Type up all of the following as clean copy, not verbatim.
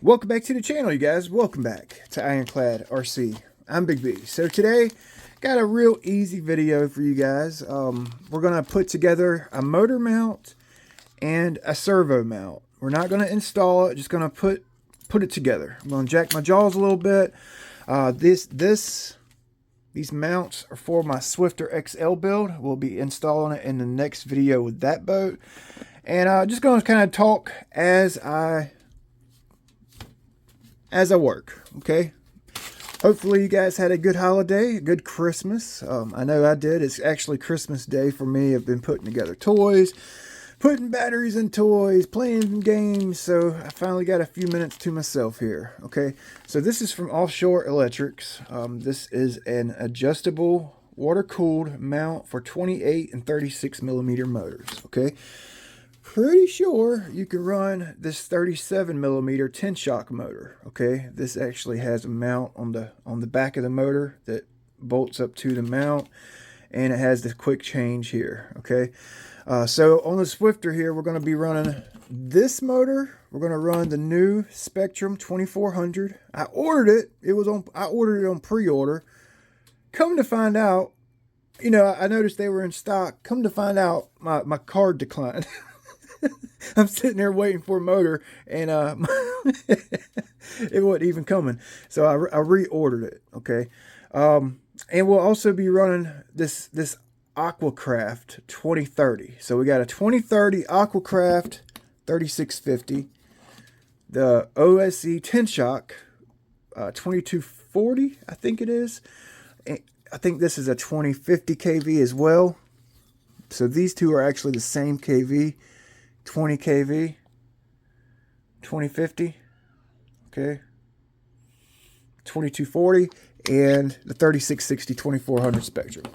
Welcome back to the channel, you guys. Welcome back to Ironclad RC. I'm Big B. So today, got a real easy video for you guys. We're going to put together a motor mount and a servo mount. We're not going to install it, just going to put it together. I'm going to jack my jaws a little bit. These mounts are for my Swifter XL build. We'll be installing it in the next video with that boat. And just going to kind of talk as I work, okay? Hopefully you guys had a good holiday, a good Christmas. I know I did. It's actually Christmas Day for me. I've been putting together toys, putting batteries in toys, playing games, so I finally got a few minutes to myself here, okay? So this is from Offshore Electrics. This is an adjustable water-cooled mount for 28 and 36 millimeter motors, okay? Pretty sure you can run this 37 millimeter TENSHOCK motor, okay? This actually has a mount on the back of the motor that bolts up to the mount, and it has the quick change here, okay? So on the Swifter here, we're going to be running this motor. We're going to run the new SPEKTRUM 2400. I ordered it. I ordered it on pre-order. Come to find out, you know, I noticed they were in stock. Come to find out, my card declined. I'm sitting there waiting for a motor, and it wasn't even coming. So I reordered it, okay? And we'll also be running this Aquacraft 2030. So we got a 2030 Aquacraft 3650, the OSE TENSHOCK 2240, I think it is. And I think this is a 2050 kV as well. So these two are actually the same kV. 20 kV, 2050, okay, 2240, and the 3660 2400 Spektrum.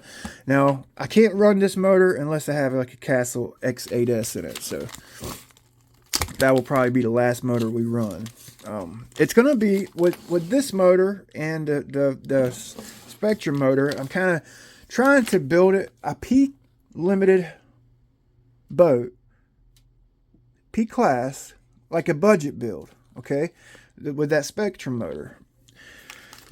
Now, I can't run this motor unless I have like a Castle X8S in it, so that will probably be the last motor we run. It's going to be, with this motor and the Spektrum motor, I'm kind of trying to build it a P-limited boat, P-class, like a budget build, okay, with that Spektrum motor.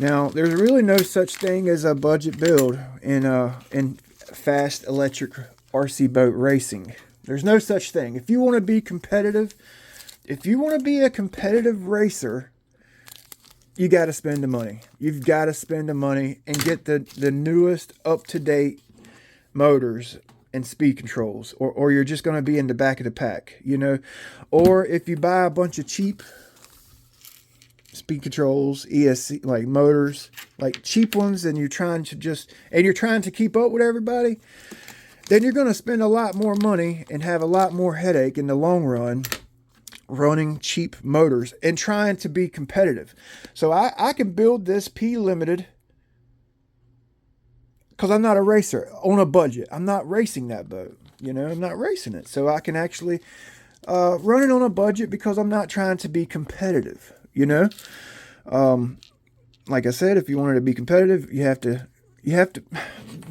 Now, there's really no such thing as a budget build in fast electric RC boat racing. There's no such thing. If you want to be competitive, if you want to be a competitive racer, you got to spend the money. You've got to spend the money and get the newest, up-to-date motors and speed controls, or you're just going to be in the back of the pack, you know. Or if you buy a bunch of cheap speed controls, ESC, like motors, like cheap ones, and you're trying to keep up with everybody, then you're going to spend a lot more money and have a lot more headache in the long run running cheap motors and trying to be competitive. So I can build this P-limited, because I'm not a racer, on a budget. I'm not racing that boat, you know, I'm not racing it. So I can actually run it on a budget because I'm not trying to be competitive, you know. Like I said, if you wanted to be competitive, you have to,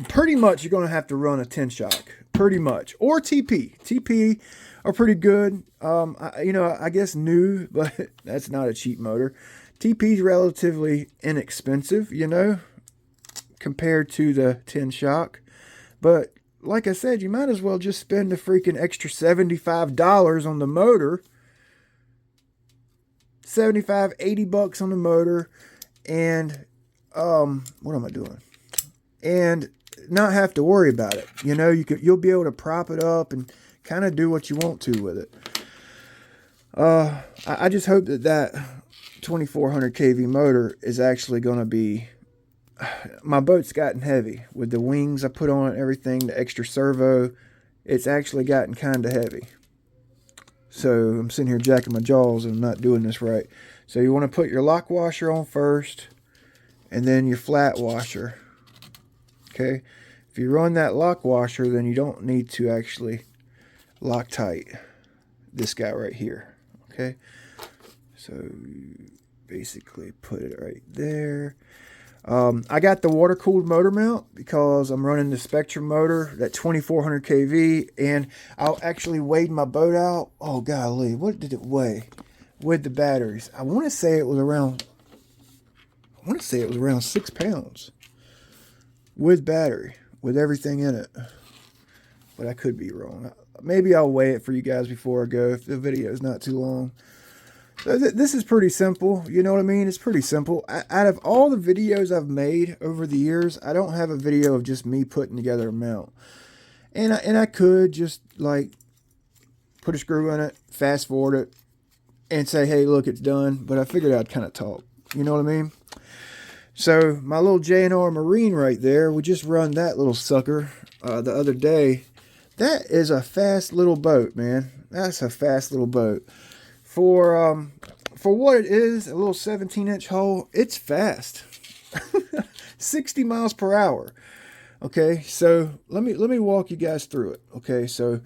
pretty much you're going to have to run a TENSHOCK, pretty much. Or TP. TP are pretty good. You know, I guess new, but that's not a cheap motor. TP is relatively inexpensive, you know, compared to the TENSHOCK. But like I said, you might as well just spend the freaking extra $75 on the motor. 75, 80 bucks on the motor, and what am I doing? And not have to worry about it. You know, you'll be able to prop it up and kind of do what you want to with it. I just hope that 2400 kV motor is actually going to be, my boat's gotten heavy with the wings I put on it, everything, the extra servo. It's actually gotten kind of heavy. So I'm sitting here jacking my jaws and I'm not doing this right. So you want to put your lock washer on first, and then your flat washer. Okay. If you run that lock washer, then you don't need to actually Loctite this guy right here. Okay. So you basically put it right there. I got the water-cooled motor mount because I'm running the SPEKTRUM motor, that 2400 kV, and I'll actually weigh my boat out. Oh, golly, what did it weigh? with the batteries. I want to say it was around 6 pounds with battery, with everything in it. But I could be wrong. Maybe I'll weigh it for you guys before I go if the video is not too long. So this is pretty simple. You know what I mean? It's pretty simple. Out of all the videos I've made over the years, I don't have a video of just me putting together a mount. And I could just like put a screw in it, fast forward it, and say, hey, look, it's done. But I figured I'd kind of talk. You know what I mean? So my little J&R Marine right there, we just run that little sucker the other day. That is a fast little boat, man. That's a fast little boat. For what it is, a little 17-inch hull, it's fast. 60 miles per hour. Okay, so let me walk you guys through it. Okay, so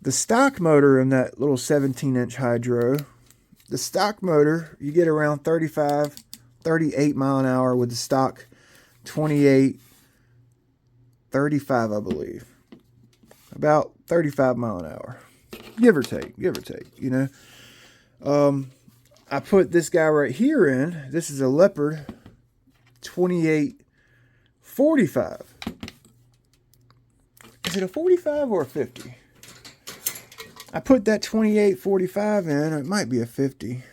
the stock motor in that little 17-inch hydro, the stock motor, you get around 35, 38 mile an hour with the stock 28, 35, I believe. About 35 mile an hour. Give or take, you know. I put this guy right here in. This is a Leopard 2845. Is it a 45 or a 50? I put that 2845 in. It might be a 50.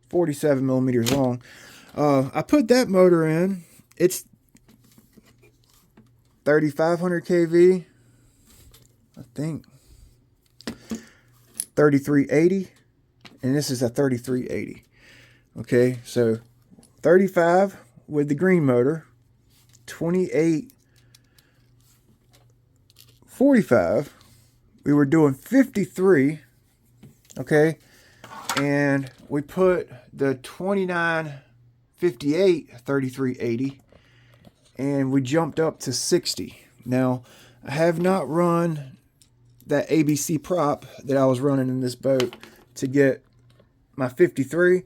47 millimeters long. I put that motor in. It's 3500 kV. I think 3380, and this is a 3380. Okay, so 35 with the green motor, 2845. We were doing 53. Okay, and we put the 2958 3380, and we jumped up to 60. Now I have not run that ABC prop that I was running in this boat to get my 53.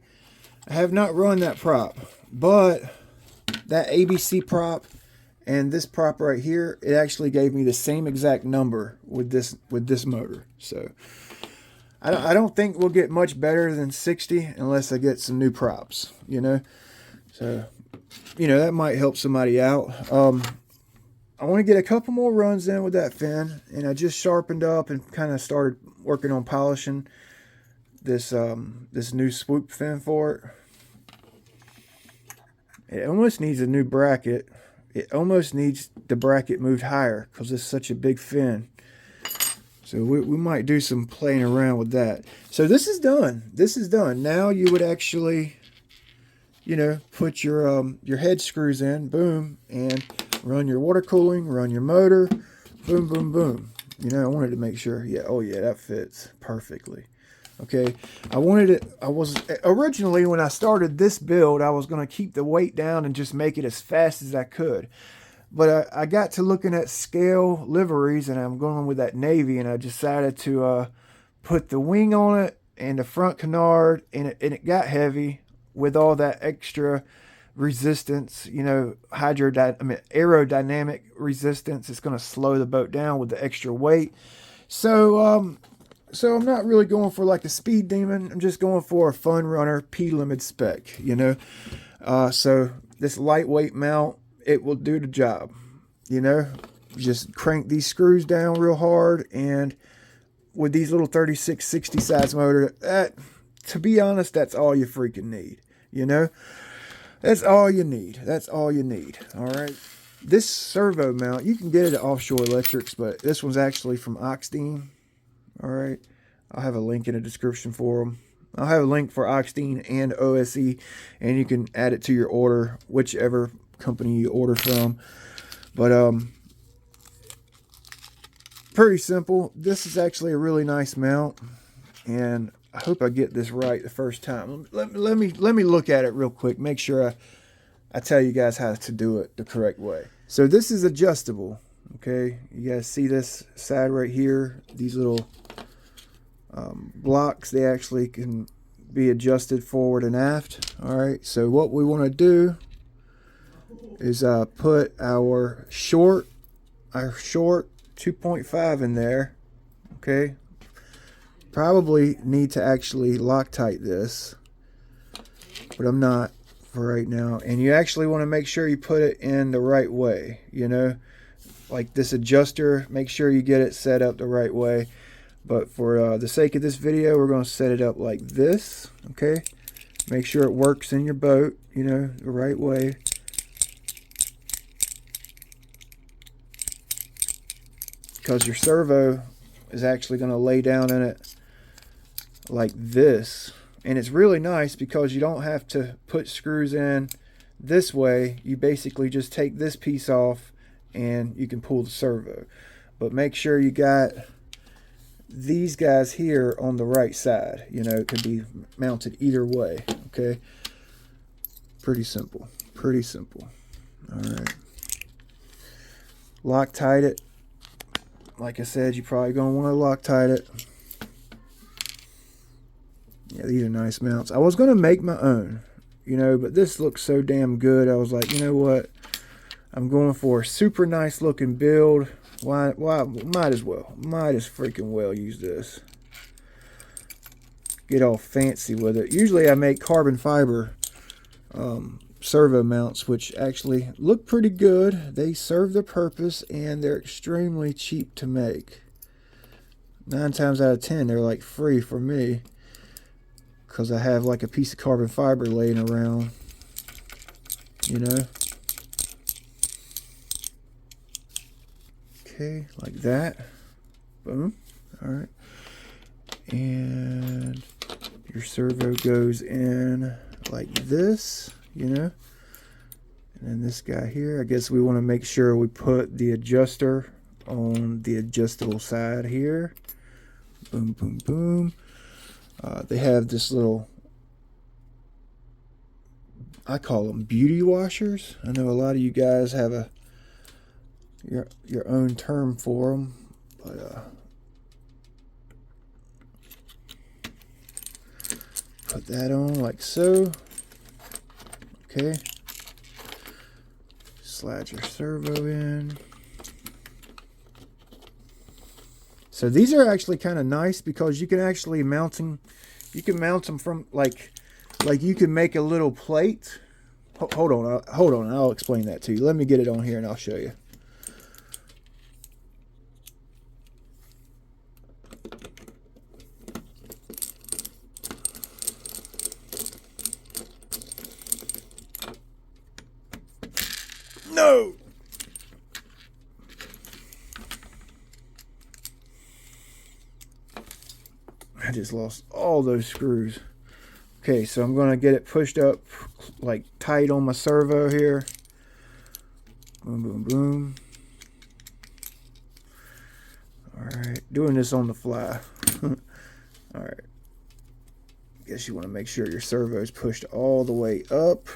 I have not run that prop, but that ABC prop and this prop right here, it actually gave me the same exact number with this motor. So I don't think we'll get much better than 60 unless I get some new props, you know. So, you know, that might help somebody out. I want to get a couple more runs in with that fin, and I just sharpened up and kind of started working on polishing this this new swoop fin for it. It almost needs a new bracket. It almost needs the bracket moved higher because it's such a big fin. So we might do some playing around with that. So this is done. This is done. Now you would actually, you know, put your head screws in, boom, and run your water cooling, run your motor, boom, boom, boom. You know, I wanted to make sure, yeah, oh yeah, that fits perfectly. Okay, I was originally, when I started this build, I was going to keep the weight down and just make it as fast as I could. But I got to looking at scale liveries, and I'm going with that navy, and I decided to put the wing on it and the front canard, and it got heavy with all that extra resistance, you know, aerodynamic resistance. It's going to slow the boat down with the extra weight. So I'm not really going for like the speed demon. I'm just going for a fun runner P-Limit spec, you know. So this lightweight mount, it will do the job, you know. Just crank these screws down real hard, and with these little 3660 size motor, to be honest, that's all you freaking need, you know. That's all you need. That's all you need. All right. This servo mount, you can get it at Offshore Electrics, but this one's actually from Oxteen. All right. I'll have a link in the description for them. I'll have a link for Oxteen and OSE, and you can add it to your order, whichever company you order from. But pretty simple. This is actually a really nice mount, and I hope I get this right the first time. Let me look at it real quick. Make sure I tell you guys how to do it the correct way. So this is adjustable. Okay, you guys see this side right here? These little blocks, they actually can be adjusted forward and aft. All right. So what we want to do is put our short 2.5 in there. Okay. probably need to actually Loctite this, but I'm not for right now. And you actually want to make sure you put it in the right way, you know, like this adjuster, make sure you get it set up the right way. But for the sake of this video, we're going to set it up like this, okay? Make sure it works in your boat, you know, the right way. Because your servo is actually going to lay down in it like this. And it's really nice because you don't have to put screws in this way. You basically just take this piece off and you can pull the servo. But make sure you got these guys here on the right side. You know, it can be mounted either way, okay? Pretty simple, pretty simple. All right. Loctite it. Like I said, you're probably going to want to Loctite it. Yeah, these are nice mounts. I was going to make my own, you know, but this looks so damn good. I was like, you know what? I'm going for a super nice looking build. Why might as freaking well use this. Get all fancy with it. Usually I make carbon fiber servo mounts, which actually look pretty good. They serve their purpose and they're extremely cheap to make. 9 times out of 10 they're like free for me, because I have like a piece of carbon fiber laying around, you know. Okay, like that. Boom. All right. And your servo goes in like this, you know. And then this guy here, I guess we want to make sure we put the adjuster on the adjustable side here. Boom, boom, boom. They have this little, I call them beauty washers. I know a lot of you guys have your own term for them, but put that on like so. Okay, slide your servo in. So these are actually kind of nice because you can actually mount them. You can mount them from like you can make a little plate. Hold on, I'll explain that to you. Let me get it on here and I'll show you. No! I just lost all those screws. Okay, so I'm going to get it pushed up like tight on my servo here. Boom, boom, boom. Alright, doing this on the fly. Alright. Guess you want to make sure your servo is pushed all the way up.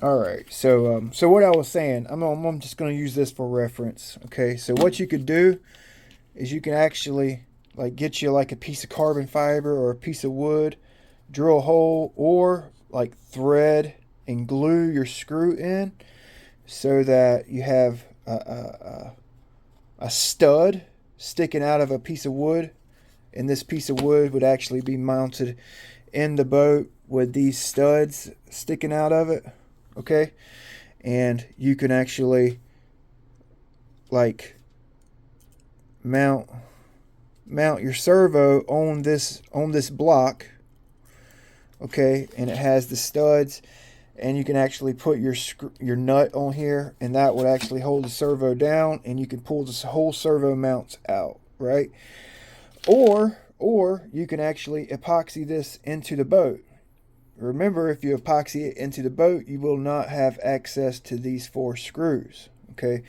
Alright, so what I was saying, I'm just going to use this for reference. Okay, so what you could do is you can actually like get you like a piece of carbon fiber or a piece of wood, drill a hole, or like thread and glue your screw in so that you have a stud sticking out of a piece of wood, and this piece of wood would actually be mounted in the boat with these studs sticking out of it. Okay, and you can actually like mount your servo on this block. Okay, and it has the studs, and you can actually put your nut on here, and that would actually hold the servo down, and you can pull this whole servo mount out, right? Or you can actually epoxy this into the boat. Remember, if you epoxy it into the boat, you will not have access to these 4 screws, okay?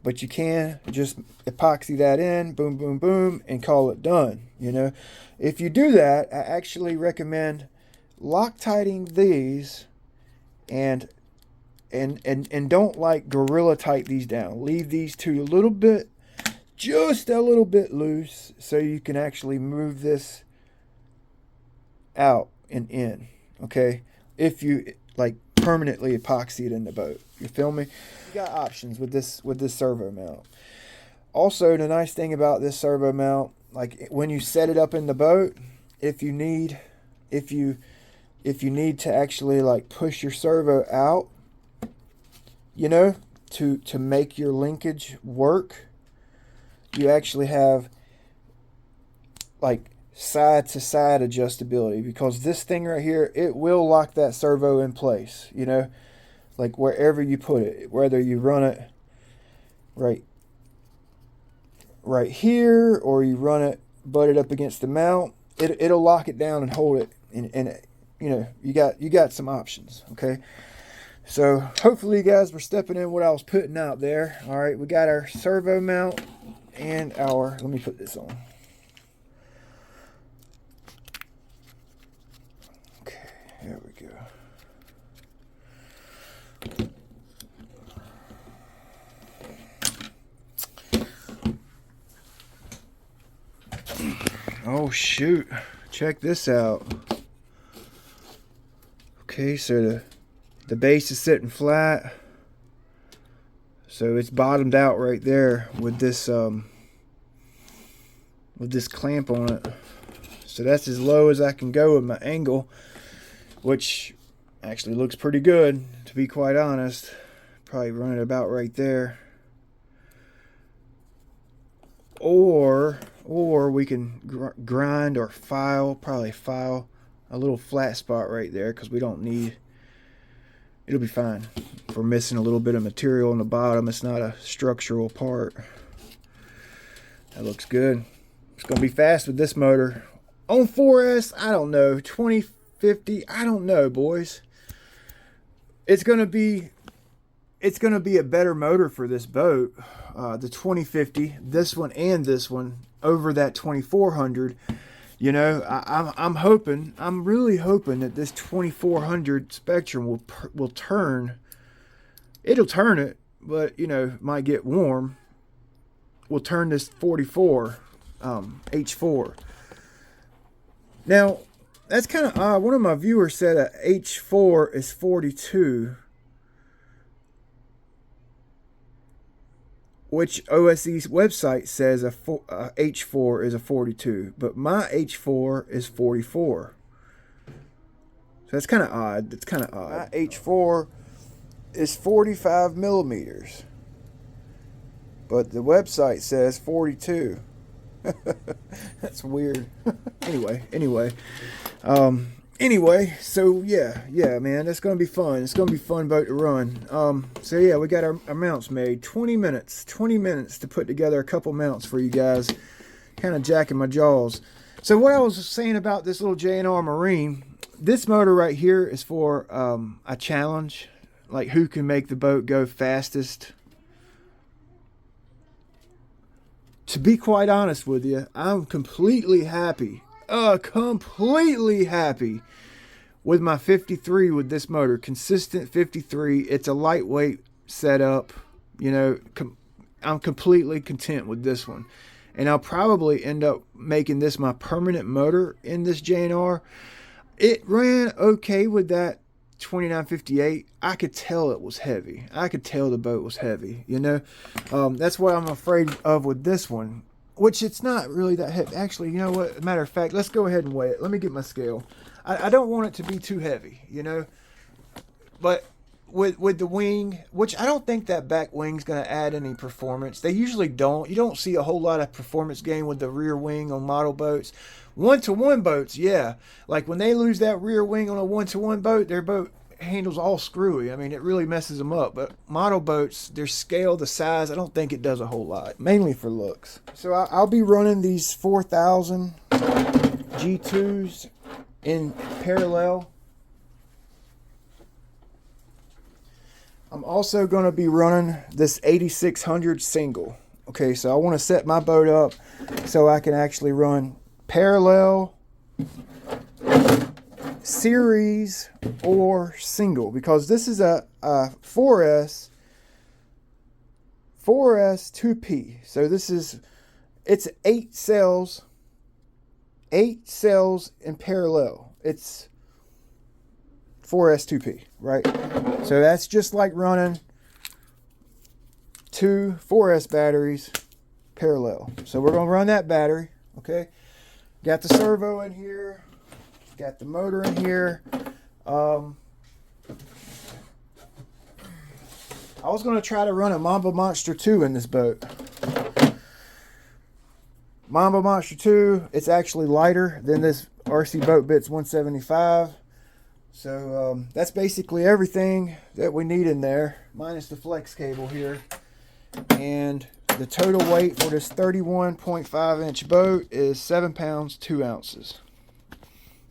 But you can just epoxy that in, boom, boom, boom, and call it done, you know? If you do that, I actually recommend Loctiting these and don't like gorilla tight these down. Leave these 2 a little bit just a little bit loose so you can actually move this out and in, okay? If you like permanently epoxy it in the boat. You feel me? You got options with this servo mount. Also, the nice thing about this servo mount, like when you set it up in the boat, if you need to actually like push your servo out, you know, to make your linkage work, you actually have like side to side adjustability, because this thing right here, it will lock that servo in place, you know, like wherever you put it, whether you run it right here or you run it butted up against the mount, it'll lock it down and hold it, and you know, you got some options, okay? So hopefully you guys were stepping in what I was putting out there. All right, we got our servo mount and our, let me put this on. Okay, there we go. Oh shoot, check this out. Okay, so the base is sitting flat, so it's bottomed out right there with this clamp on it. So that's as low as I can go with my angle, which actually looks pretty good, to be quite honest. Probably run it about right there, or we can grind or probably file a little flat spot right there, because we don't need, it'll be fine. If we're missing a little bit of material on the bottom, it's not a structural part. That looks good. It's going to be fast with this motor. On 4S, I don't know, 2050, I don't know, boys. It's going to be a better motor for this boat, the 2050, this one and this one, over that 2400. You know, I'm really hoping that this 2400 Spektrum will turn. It'll turn it, but you know, might get warm. We'll turn this 44 H4. Now, that's kind of odd. One of my viewers said a H4 is 42, which OSE's website says a H4 is a 42, but my H4 is 44. So that's kind of odd. That's kind of odd. My H4 is 45 millimeters, but the website says 42. That's weird. Anyway, so yeah, man, that's gonna be fun. It's gonna be a fun boat to run. So yeah, we got our mounts made. 20 minutes to put together a couple mounts for you guys. Kind of jacking my jaws. So what I was saying about this little J&R Marine, this motor right here is for a challenge, like who can make the boat go fastest. To be quite honest with you, I'm completely happy with my 53 with this motor. Consistent 53. It's a lightweight setup. You know, I'm completely content with this one. And I'll probably end up making this my permanent motor in this J&R. It ran okay with that 2958. I could tell it was heavy. I could tell the boat was heavy, you know. That's what I'm afraid of with this one, which it's not really that heavy. Actually, you know what, matter of fact, let's go ahead and weigh it. Let me get my scale. I don't want it to be too heavy, you know, but with the wing, which I don't think that back wing's going to add any performance. They usually don't. You don't see a whole lot of performance gain with the rear wing on model boats. One-to-one boats, yeah. Like when they lose that rear wing on a one-to-one boat, their boat handles all screwy. I mean, it really messes them up. But model boats, their scale, the size, I don't think it does a whole lot. Mainly for looks. So I'll be running these 4000 G2s in parallel. I'm also going to be running this 8600 single. Okay, so I want to set my boat up so I can actually run parallel, series, or single, because this is a 4S 4S 2P. So this is, it's 8 cells in parallel. It's 4S 2P, right? So that's just like running 2 4S batteries parallel. So we're going to run that battery, okay? Got the servo in here, got the motor in here. I was going to try to run a Mamba Monster 2 in this boat. Mamba Monster 2, it's actually lighter than this RC Boat Bits 175. So that's basically everything that we need in there, minus the flex cable here. And the total weight for this 31.5 inch boat is 7 pounds 2 ounces.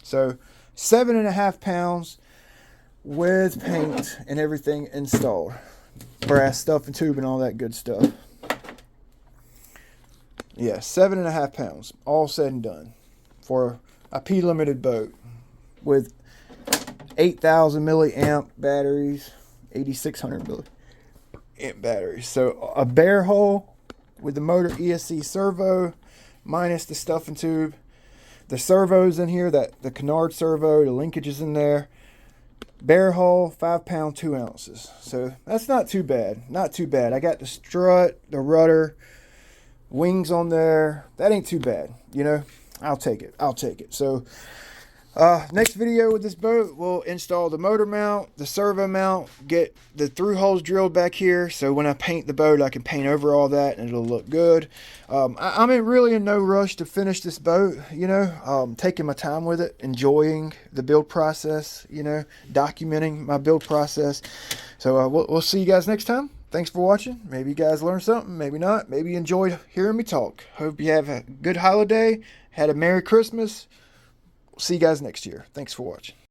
So 7.5 pounds with paint and everything installed. Brass stuff and tube and all that good stuff. Yeah, 7.5 pounds, all said and done, for a P limited boat with 8,000 milliamp batteries, 8,600 milliamp batteries. So a bare hull with the motor ESC servo, minus the stuff and tube. The servo's in here, that the canard servo, the linkage is in there. Bare hull, 5 pound 2 ounces. So that's not too bad. Not too bad. I got the strut, the rudder, wings on there. That ain't too bad. You know, I'll take it. I'll take it. So next video with this boat, we'll install the motor mount, the servo mount, get the through holes drilled back here. So when I paint the boat, I can paint over all that and it'll look good. I'm really in no rush to finish this boat, you know, taking my time with it, enjoying the build process, you know, documenting my build process. So we'll see you guys next time. Thanks for watching. Maybe you guys learned something, maybe not. Maybe you enjoyed hearing me talk. Hope you have a good holiday, had a Merry Christmas. See you guys next year. Thanks for watching.